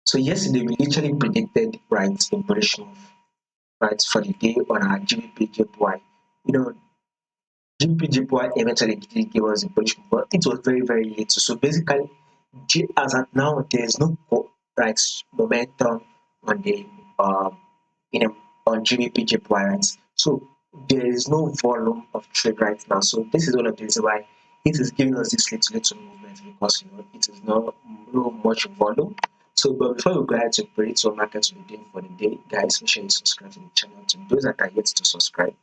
So yesterday we literally predicted right a bullish move right for the day on our GBPJPY. You know, GBPJPY eventually did give us a bullish move, but it was very very late. So basically, as at now, there is no right momentum on the you know on GBPJPY, right? So there is no volume of trade right now. So this is one of the reasons why it is giving us this little movement, because it is not no much volume. So, but before we go ahead to predict what market will be doing for the day, guys, make sure you subscribe to the channel. To those that are yet to subscribe,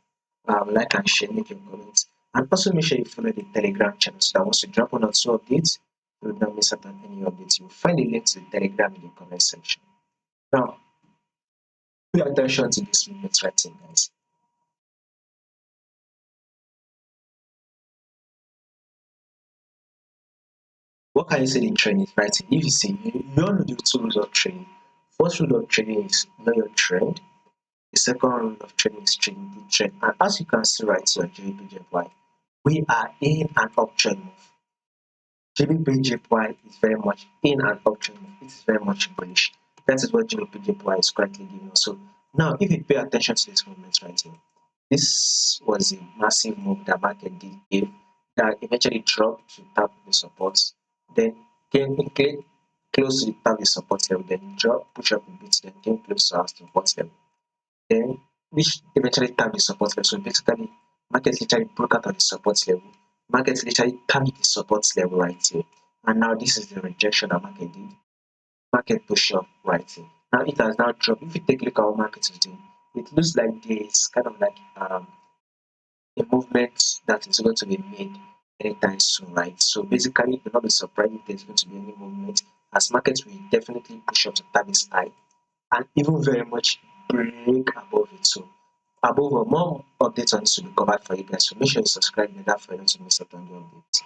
like and share, make your comments, and also make sure you follow the Telegram channel so that once you drop one or two updates, you will not miss out on any updates. You'll find the link to the Telegram in the comment section. Now, pay attention to this movement right here, guys. What can you say the trend is right here? If you see, you all know the two rules of trading. First rule of trading is know your trend. The second rule of trading is trading the trend. And as you can see right here on JPY, we are in an uptrend move. GBPJPY is very much in an uptrend move. It is very much bullish. That is what GBPJPY is currently giving us. So now, if you pay attention to this movement right here, this was a massive move that market did give that eventually dropped to tap the supports, then came close to the tap the support level, then drop, push up a bit, then came close to our support level, then which eventually tapped the support level. So basically, market literally broke out of the support level. Market literally tapped the support level right here. And now this is the rejection that market did. Market push up right here. Now it has now dropped. If you take a look at what market is doing, it looks like there is kind of like a movement that is going to be made anytime soon, right? So basically, do not be surprised if there's going to be any movement, as markets will definitely push up to target high and even very much break above it. So above all, more updates on this will be covered for you guys. So make sure you subscribe to that for you not to miss out on the updates.